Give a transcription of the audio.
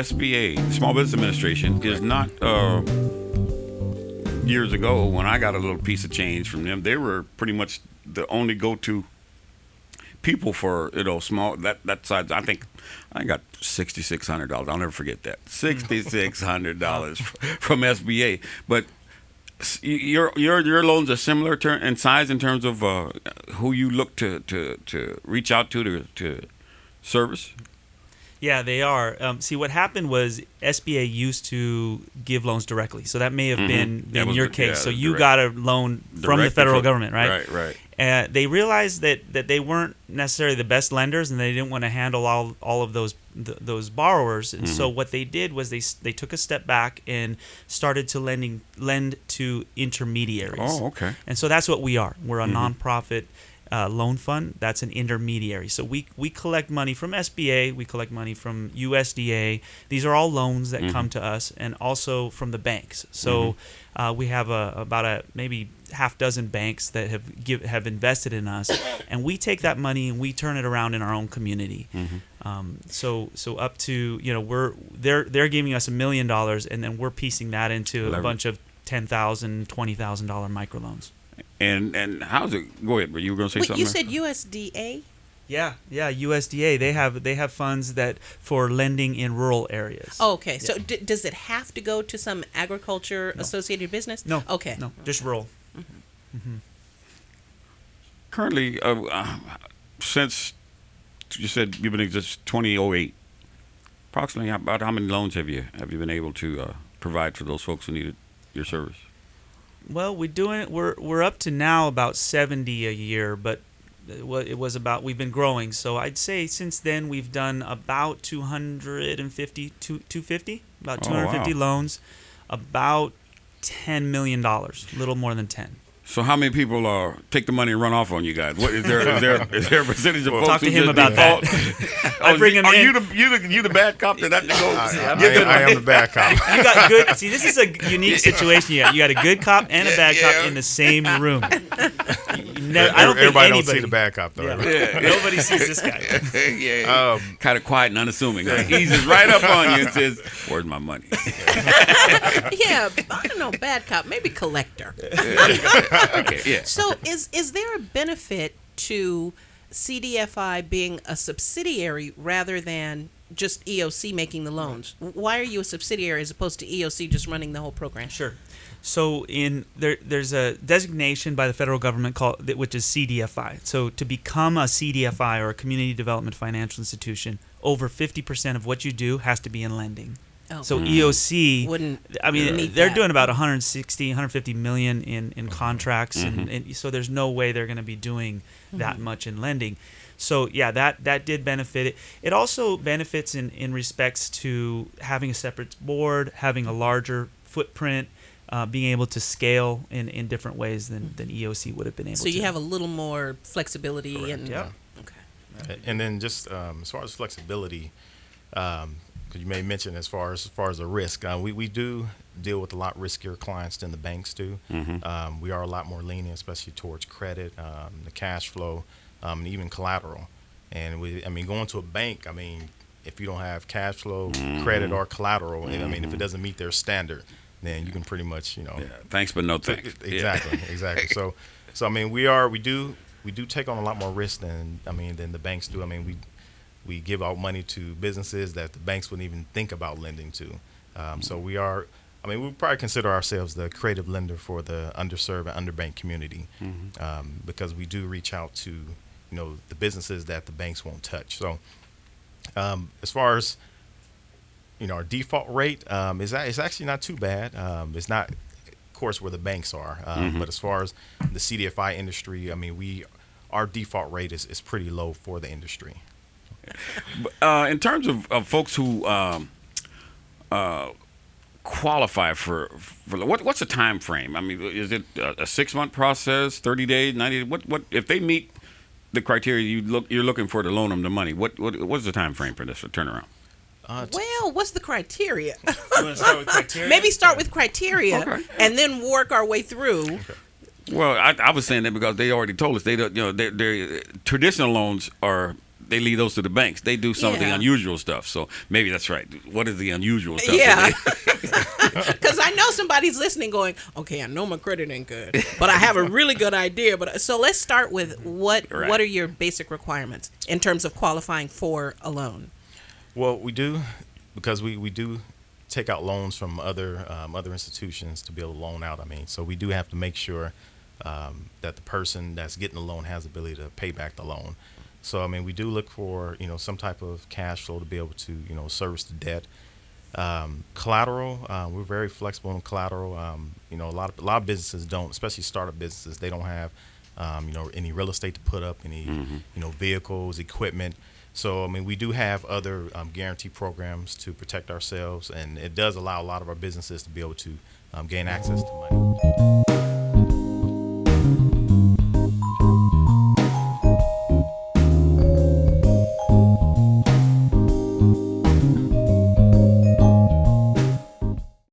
SBA, Small Business Administration, is not. Years ago, when I got a little piece of change from them, they were pretty much the only go-to people for small that size. I think I got $6,600. I'll never forget that. $6,600 from SBA. But your loans are similar in size in terms of who you look to reach out to service. Yeah, they are. See, what happened was SBA used to give loans directly, so that may have been your case. Yeah, so you direct. got a loan from the federal government, right? Right. They realized that they weren't necessarily the best lenders, and they didn't want to handle all of those borrowers. And so what they did was they took a step back and started to lend to intermediaries. Oh, okay. And so that's what we are. We're a nonprofit loan fund. That's an intermediary. So we collect money from SBA, we collect money from USDA. These are all loans that come to us, and also from the banks. So we have about maybe half dozen banks that have invested in us, and we take that money and we turn it around in our own community. So up to they're giving us $1 million, and then we're piecing that into a bunch of $10,000, $20,000 microloans. And how's it? Go ahead. You were going to say something? You said USDA? Yeah, USDA. They have funds that for lending in rural areas. Oh, okay. Yeah. So does it have to go to some agriculture associated business? No. Okay. No, just rural. Currently, since you said you've been in just 2008, approximately about how many loans have you been able to provide for those folks who needed your service? Well, we're up to now about 70 a year, but it was about, we've been growing. So I'd say since then we've done about 250 loans, about $10 million, a little more than 10. So how many people take the money and run off on you guys? What is there a percentage of folks talk to who him just about default? that. I bring him are in. you the bad cop that have to go? I am the bad cop. You got good. See, this is a unique situation. You got a good cop and a bad cop in the same room. I don't think Everybody anybody don't see the bad cop though. Yeah. Nobody sees this guy. Kind of quiet and unassuming. Right? Eases right up on you and says, "Where's my money?" Yeah, I don't know, bad cop, maybe collector. Okay, yeah. So is there a benefit to CDFI being a subsidiary rather than just EOC making the loans? Why are you a subsidiary as opposed to EOC just running the whole program? Sure. So there's a designation by the federal government which is CDFI. So to become a CDFI, or a community development financial institution, over 50% of what you do has to be in lending. Oh. So EOC Wouldn't meet they're doing about 160, 150 million in contracts, and so there's no way they're going to be doing that much in lending. So yeah, that did benefit it. It also benefits in respects to having a separate board, having a larger footprint, being able to scale in different ways than EOC would have been able to. So you have a little more flexibility. Correct. And Yeah. Okay. And then just as far as flexibility, because you may mention as far as the risk, we do deal with a lot riskier clients than the banks do. We are a lot more lenient, especially towards credit, the cash flow, and even collateral. And going to a bank, if you don't have cash flow, credit, or collateral, and if it doesn't meet their standard, then you can pretty much, thanks but no thanks. Exactly. So we do take on a lot more risk than the banks do. We give out money to businesses that the banks wouldn't even think about lending to. So we probably consider ourselves the creative lender for the underserved and underbanked community, because we do reach out to, the businesses that the banks won't touch. So as far as, our default rate is actually not too bad. It's not, of course, where the banks are, but as far as the CDFI industry, our default rate is pretty low for the industry. In terms of folks who qualify for what's the time frame? Is it a 6-month process, 30 days, 90 days? What if they meet the criteria you're looking for to loan them the money? What's the time frame for this turnaround? Well, what's the criteria? You want to start with criteria? Maybe start with criteria and then work our way through. Okay. Well, I was saying that because they already told us they don't. Their traditional loans are they leave those to the banks. They do some of the Yeah. unusual stuff. So maybe that's right. What is the unusual stuff? Yeah. Because I know somebody's listening going, okay, I know my credit ain't good, but I have a really good idea. But so let's start with what Right. are your basic requirements in terms of qualifying for a loan? Well, we do, because we do take out loans from other institutions to be able to loan out. I mean, so we do have to make sure that the person that's getting the loan has the ability to pay back the loan. So I mean, we do look for some type of cash flow to be able to service the debt. Collateral, we're very flexible in collateral. A lot of businesses don't, especially startup businesses, they don't have any real estate to put up, any vehicles, equipment. So I mean, we do have other guarantee programs to protect ourselves, and it does allow a lot of our businesses to be able to gain access to money.